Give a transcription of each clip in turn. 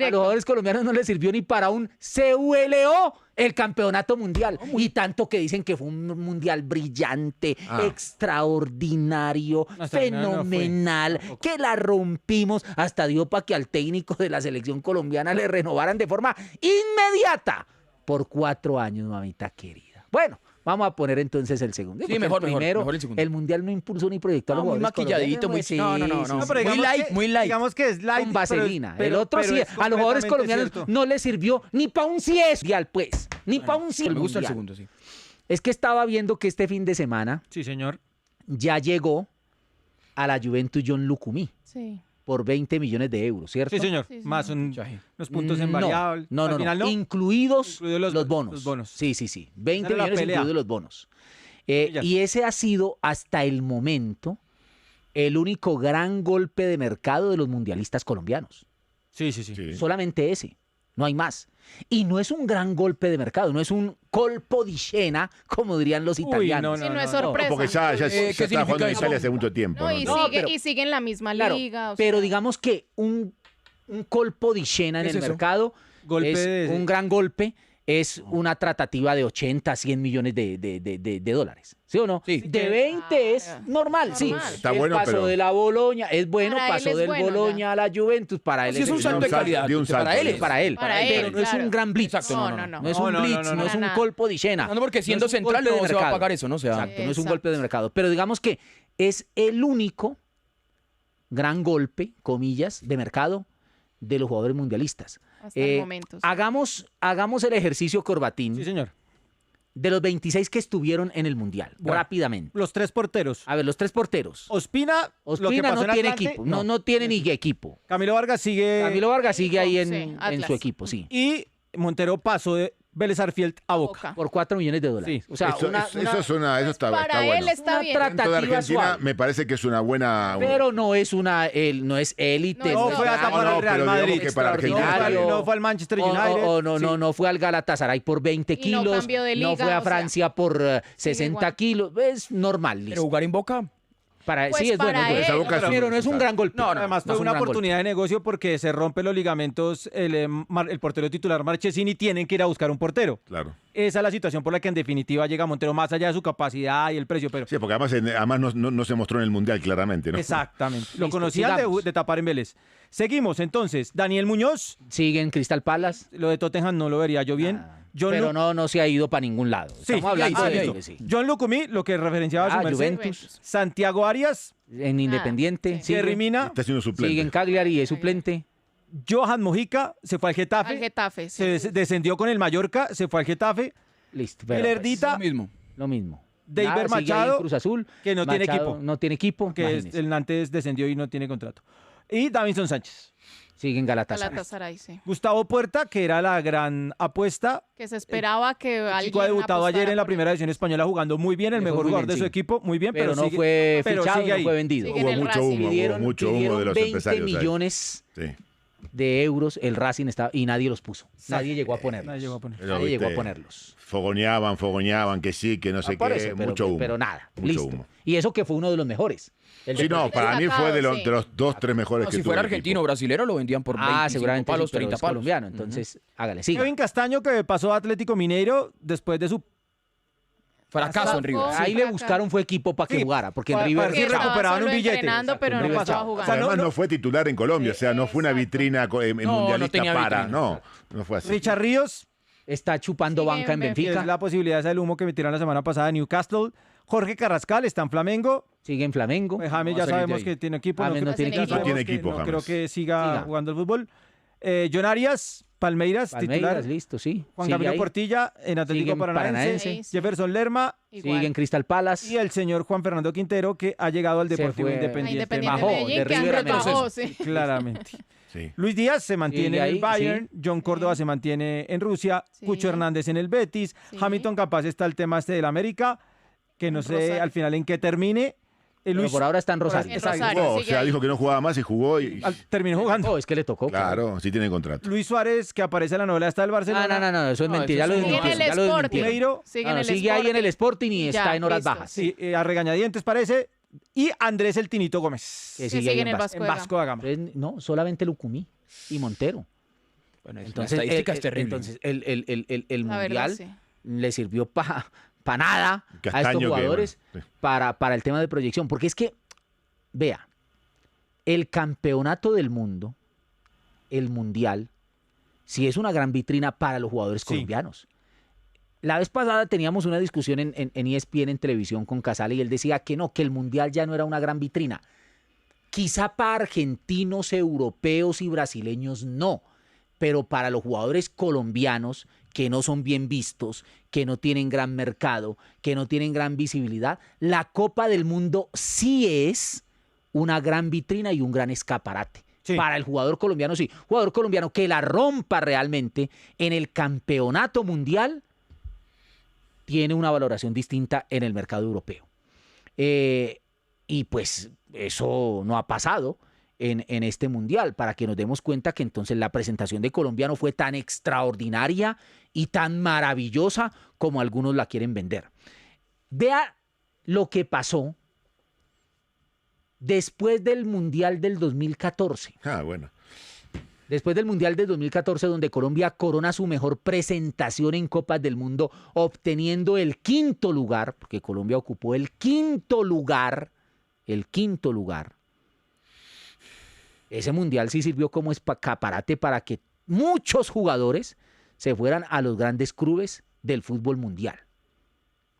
A los jugadores colombianos no les sirvió ni para un CULO, el campeonato mundial. Y tanto que dicen que fue un mundial brillante, extraordinario, fenomenal, que la rompimos. Hasta dio para que al técnico de la selección colombiana le renovaran de forma inmediata por 4 años, mamita querida. Bueno, vamos a poner entonces el segundo. Sí, mejor el segundo. El mundial no impulsó ni proyectó a los muy jugadores maquilladito, muy... colombianos. No, Sí, pero muy light. Digamos que es light. con vaselina. Pero el otro sí, a los jugadores colombianos cierto. no les sirvió ni para un CIES, pues. Ni para un CIES. Me gusta el mundial. segundo, sí. Es que estaba viendo que este fin de semana Sí, señor. ya llegó a la Juventus John Lucumí Sí. por 20 millones de euros, ¿cierto? Sí, señor. Sí, señor. Más unos puntos en No, variable. No, Al final, incluidos Incluidos los bonos. los bonos. Sí. 20 Esa era la millones pelea. incluidos los bonos. Ya. Y ese ha sido hasta el momento el único gran golpe de mercado de los mundialistas colombianos. Sí. Solamente ese. No hay más. Y no es un gran golpe de mercado, no es un colpo di scena, como dirían los italianos. Sí, no es sorpresa. Porque ya ¿qué está significa jugando en eso? Italia hace mucho tiempo. No, ¿no? y, No, sigue, pero- y sigue en la misma Claro, liga. pero digamos que un colpo di scena en ¿Qué es el eso? mercado Golpe es de- un gran golpe, es una tratativa de 80, 100 millones de dólares. ¿Sí o no? Sí. De 20 es normal, sí. Normal. Está El bueno, paso pero- de la Boloña es bueno, Para él pasó es del bueno, Boloña a la Juventus, para él Sí, es un salto de un salto, calidad. dio un Para salto, él dio es. un para él, Para él, pero no es claro. un gran blitz. Exacto, No, no. no. No es un No, blitz, no, no es un nada. colpo di scena. No, porque siendo es un central golpe de no se va a mercado. pagar eso, ¿no? O sea, Exacto, no es un Exacto. golpe de mercado. Pero digamos que es el único gran golpe, comillas, de mercado de los jugadores mundialistas. Hasta el momento. Sí. Hagamos el ejercicio, Corbatín, Sí, señor. de los 26 que estuvieron en el Mundial, Bueno. rápidamente. Los 3 porteros. A ver, los 3 porteros. Ospina, lo que Ospina pasó no en tiene Atlante, equipo, no tiene ni equipo. Camilo Vargas sigue. Camilo Vargas sigue ahí Sí, en Atlas. su equipo, sí. Y Montero pasó de Vélez Arfield a Boca. Boca. Por 4 millones de dólares. Sí. O sea, Eso está Para él bueno. está una bien. trata- Dentro de tratativa Argentina suave. me parece que es una buena... pero no es no es élite. No, No fue a claro. tapar al Real pero digamos Madrid. que para Extraordinario. Argentina... No fue al Manchester United. No fue al Galatasaray por 20 Y no kilos. cambió de no liga, fue a o sea, Francia por 60 igual. kilos. Es normal, pero listo. jugar en Boca. Pues Sí, es bueno. para es bueno. él- Esa Boca es Pero no es un gran golpe. No, además no fue es un una gran oportunidad de negocio porque se rompen los ligamentos el portero titular Marchesini, tienen que ir a buscar un portero. Claro. Esa es la situación por la que en definitiva llega Montero, más allá de su capacidad y el precio, pero Sí, porque además no se mostró en el Mundial claramente, ¿no? exactamente. Lo Listo, conocían sigamos. de tapar en Vélez. Seguimos entonces. Daniel Muñoz, Sigue en Crystal Palace. lo de Tottenham no lo vería yo bien. John Pero Lu- no se ha ido para ningún lado. Sí, Estamos hablando ahí, de listo. él, sí. John Lucumí, lo que referenciaba a su merced. Juventus. Santiago Arias, En Independiente. Sí. Jerry Mina, Está siendo suplente. Sigue en Cagliari, es suplente. Johan Mojica, se fue al Getafe. Al Getafe, sí. Se descendió con el Mallorca, se fue al Getafe. Listo. Y pero, Lerdita, Lo mismo. lo mismo. David Nada, sigue ahí en Machado, Cruz Azul. que no tiene Machado equipo. No tiene equipo. que es, imagínese. el Nantes descendió y no tiene contrato. Y Davinson Sánchez. Sigue en Galatasaray. Galatasaray, sí. Gustavo Puerta, que era la gran apuesta. Que se esperaba que El alguien chico ha debutado ayer apostara en la por primera división española jugando muy bien, el Le fue mejor muy jugador bien, de su sí. equipo, muy bien, Pero no sigue- fue pero fichado, sigue no ahí. fue vendido. Sigue en Hubo el mucho Racing. humo, Pidieron, mucho humo pidieron de los 20 empresarios. ahí. millones Sí. de euros el Racing estaba y nadie los puso. Nadie llegó a ponerlos. Nadie llegó a poner. Pero, Nadie llegó a viste, ponerlos. Fogoneaban, que sí, que no sé Por qué. eso, pero, mucho humo. pero nada, Mucho listo. humo. Y eso que fue uno de los mejores. El Sí, no, para mí fue de los, sí. de los 2-3 mejores No, que si tuvo fuera el argentino o equipo. brasilero lo vendían por 25 seguramente palos, sí, pero 30 es palos. colombiano, entonces hágale, siga. Kevin Castaño, que pasó a Atlético Mineiro después de su... Fracaso en River. Sí, Ahí le acá. buscaron fue equipo para que Sí, jugara, porque en para River ver si Estaba recuperaban un solo billete. entrenando, Exacto, pero en no River estaba estaba. jugando. sea, Además no- no fue titular en Colombia, o sea, no fue una vitrina mundialista tenía para, vitrina. no fue así. Richard Ríos, está chupando Sigue banca en en que Benfica, es la posibilidad esa del humo que metieron la semana pasada en Newcastle. Jorge Carrascal está en Flamengo. sigue en Flamengo. Pues James Va ya a salir de sabemos ahí. que tiene equipo. James no tiene ya equipo. sabemos No tiene que equipo, no James. creo que siga Siga. jugando al fútbol. John Arias, Palmeiras, Palmeiras, titular. listo, sí. Juan Sigue Camilo ahí. Portilla en Sigue Atlético en Paranaense. Paranaense. Jefferson Lerma Igual. Sigue en Crystal Palace. y el señor Juan Fernando Quintero, que ha llegado al Se Deportivo fue a A Independiente. Independiente Bajó, Medellín, de que River a antes bajó, Medellín. sí. Claramente. Sí. Luis Díaz se mantiene Sigue en el ahí, Bayern, John Córdoba se mantiene en Rusia, Sí. Cucho Hernández en el Betis, Sí. Hamilton capaz está el tema este del América, que no sé Rosario. al final en qué termine. Pero por ahora está en Rosario. En Rosario. Jugó, o sigue sea, ahí. dijo que no jugaba más y jugó y... Terminó jugando. Oh, es que le tocó. Claro, sí tiene contrato. Luis Suárez, que aparece en la novela está del Barcelona. No, eso es No, mentira. eso Ya lo es Sigue en desmintieron, el ya lo Sporting. desmintieron. Mineiro. Sigue No, en no, el sigue ahí en el Sporting y Ya, está en horas listo. bajas. Sí, a regañadientes parece. Y Andrés el Tinito Gómez. Que Que sigue sigue ahí en el Vasco. En Vasco da Gama. No, solamente Lucumí y Montero. Bueno, Entonces, la estadística es terrible. entonces el La verdad, Mundial sí. le sirvió para nada a estos Castaño que, jugadores bueno, sí. para el tema de proyección. Porque es que, vea, el campeonato del mundo, el Mundial, sí es una gran vitrina para los jugadores colombianos. La vez pasada teníamos una discusión en ESPN, en televisión, con Casale, y él decía que no, que el Mundial ya no era una gran vitrina. Quizá para argentinos, europeos y brasileños no, pero para los jugadores colombianos, que no son bien vistos, que no tienen gran mercado, que no tienen gran visibilidad, la Copa del Mundo sí es una gran vitrina y un gran escaparate. Sí. Para el jugador colombiano, sí. Jugador colombiano que la rompa realmente en el campeonato mundial tiene una valoración distinta en el mercado europeo. Y pues eso no ha pasado en este mundial, para que nos demos cuenta que entonces la presentación de Colombia no fue tan extraordinaria y tan maravillosa como algunos la quieren vender. Vea lo que pasó después del Mundial del 2014. Ah, bueno. Después del Mundial del 2014, donde Colombia corona su mejor presentación en Copas del Mundo, obteniendo el 5º lugar, porque Colombia ocupó el 5º lugar, ese Mundial sí sirvió como escaparate para que muchos jugadores se fueran a los grandes clubes del fútbol mundial.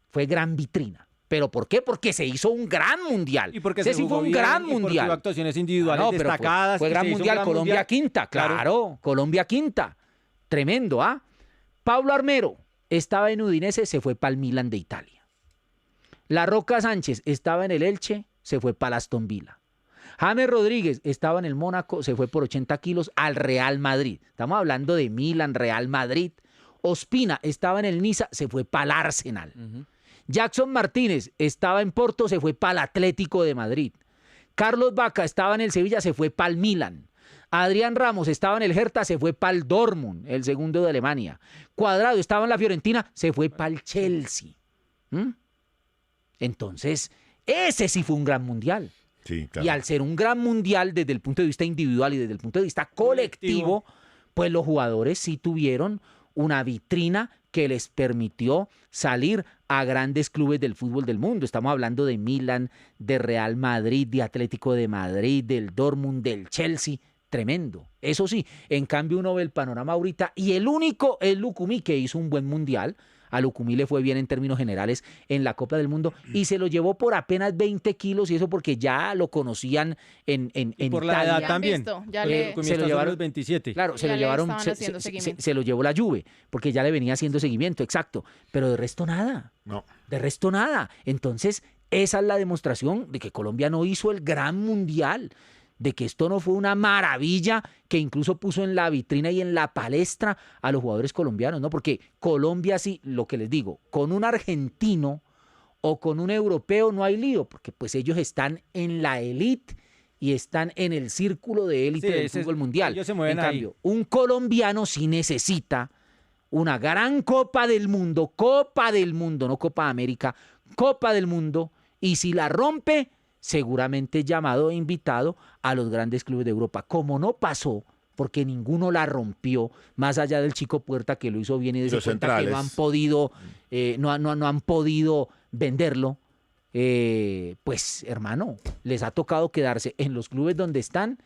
Fue gran vitrina. ¿Pero por qué? Porque se hizo un gran mundial. Y porque ese se sí jugó fue un bien, gran y porque mundial. hubo actuaciones individuales Pero destacadas. Fue y gran se hizo un mundial, gran Colombia mundial. quinta, claro. Colombia quinta. Tremendo, ¿ah? Pablo Armero estaba en Udinese, se fue para el Milan de Italia. La Roca Sánchez estaba en el Elche, se fue para el Aston Villa. James Rodríguez estaba en el Mónaco, se fue por 80 kilos al Real Madrid. Estamos hablando de Milan, Real Madrid. Ospina estaba en el Niza, se fue para el Arsenal. Jackson Martínez estaba en Porto, se fue para el Atlético de Madrid. Carlos Vaca estaba en el Sevilla, se fue para el Milan. Adrián Ramos estaba en el Hertha, se fue para el Dortmund, el segundo de Alemania. Cuadrado estaba en la Fiorentina, se fue para el Chelsea. Entonces, ese sí fue un gran mundial. Sí, claro. Y al ser un gran mundial desde el punto de vista individual y desde el punto de vista colectivo, pues los jugadores sí tuvieron una vitrina que les permitió salir a grandes clubes del fútbol del mundo. Estamos hablando de Milan, de Real Madrid, de Atlético de Madrid, del Dortmund, del Chelsea. Tremendo. Eso sí, en cambio uno ve el panorama ahorita y el único es Lucumí, que hizo un buen mundial. A Lucumí le fue bien en términos generales en la Copa del Mundo y se lo llevó por apenas 20 kilos, y eso porque ya lo conocían en por la Italia. edad también. Se lo llevaron los 27. Claro, se Ya lo le llevaron, estaban haciendo seguimiento. se lo llevó la Juve, porque ya le venía haciendo seguimiento, exacto. Pero de resto nada. No. De resto nada. Entonces, esa es la demostración de que Colombia no hizo el gran mundial, de que esto no fue una maravilla que incluso puso en la vitrina y en la palestra a los jugadores colombianos, ¿no? Porque Colombia sí, lo que les digo, con un argentino o con un europeo no hay lío, porque pues ellos están en la élite y están en el círculo de élite del fútbol mundial. Ellos se mueven en cambio, un colombiano sí necesita una gran Copa del Mundo, no Copa América, Copa del Mundo, y si la rompe, seguramente llamado e invitado a los grandes clubes de Europa. Como no pasó, porque ninguno la rompió, más allá del Chico Puerta, que lo hizo bien y de cuenta que no han podido, no han podido venderlo, pues hermano, les ha tocado quedarse en los clubes donde están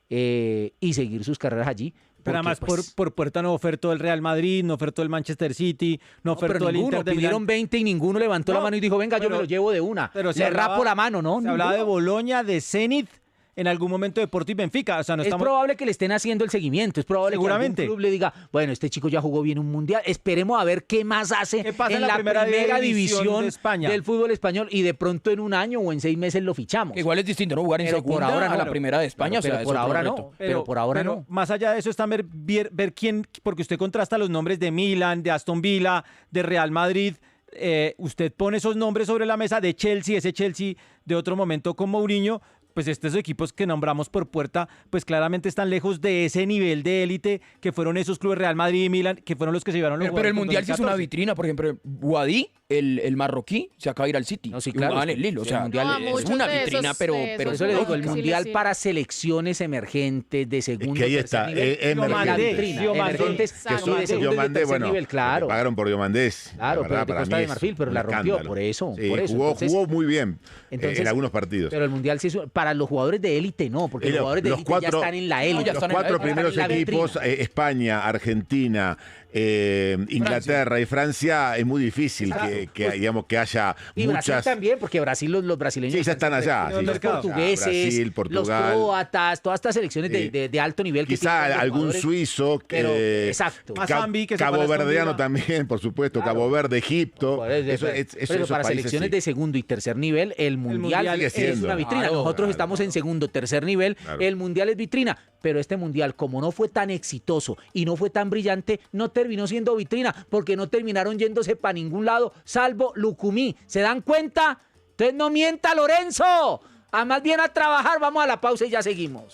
y seguir sus carreras allí. Pero además pues, por Puerta no ofertó el Real Madrid, no ofertó el Manchester City, no ofertó el Inter de Milán. Pidieron 20 y ninguno levantó la mano y dijo, venga, yo me lo llevo de una. Pero le rapo la mano, ¿no? Se hablaba de Boloña, de Zenit, en algún momento de Porto y Benfica. O sea, no es probable que le estén haciendo el seguimiento, es probable que algún club le diga, bueno, este chico ya jugó bien un mundial, esperemos a ver qué más hace en la primera división de España, del fútbol español, y de pronto en un año o en 6 meses lo fichamos. Igual es distinto, ¿no? Jugar en segunda por ahora a la primera de España. Pero por ahora no. Pero por ahora no. Más allá de eso está ver quién, porque usted contrasta los nombres de Milan, de Aston Villa, de Real Madrid. Usted pone esos nombres sobre la mesa, de Chelsea, ese Chelsea de otro momento con Mourinho, pues estos equipos que nombramos por puerta, pues claramente están lejos de ese nivel de élite que fueron esos clubes Real Madrid y Milan, que fueron los que se llevaron los Pero el jugadores en Mundial sí es una 2014. vitrina. Por ejemplo, Guadí, el marroquí, se acaba de ir al City. No, sí, Y claro, jugaba en es el Lille. O que sea, el Mundial No, es es muchos una de vitrina, esos- pero... de Por esos eso le digo, el Sí, mundial sí. para selecciones emergentes de segundo, que ahí tercer está, nivel. emergentes. La vitrina, Diomandé. emergentes Exacto. y de segundo y de Diomandé, tercer bueno, nivel, claro. pagaron por Diomandé. Claro, pero de Costa de Marfil, pero la rompió, por eso, Sí, por eso. jugó, Entonces- jugó muy bien entonces- en algunos partidos. Pero el mundial sí es para los jugadores de élite no, porque los jugadores de élite ya están en la élite. ya Los están en la cuatro élite. primeros Están en la equipos, vitrina. España, Argentina, Inglaterra y Francia, es muy difícil digamos, que haya Y Brasil muchas... también, porque Brasil, los brasileños. Sí, ya están allá. Los sí, mercados. Portugueses, Brasil, los Portugal. croatas, todas estas selecciones de alto nivel. Que Quizá tienen algún jugadores, suizo, pero, exacto. Más Zambi, que se Cabo fue a Aston Verdeano Villa. también, por supuesto, Claro. Cabo Verde, Egipto. Por eso, pero para selecciones de segundo y tercer nivel, el mundial Mundial es sigue siendo. una vitrina. Claro, Nosotros claro. estamos en segundo, tercer nivel. Claro. El mundial es vitrina. Pero este mundial, como no fue tan exitoso y no fue tan brillante, no terminó siendo vitrina, porque no terminaron yéndose para ningún lado, salvo Lucumí. ¿Se dan cuenta? Entonces no mienta, Lorenzo. A más bien a trabajar. Vamos a la pausa y ya seguimos.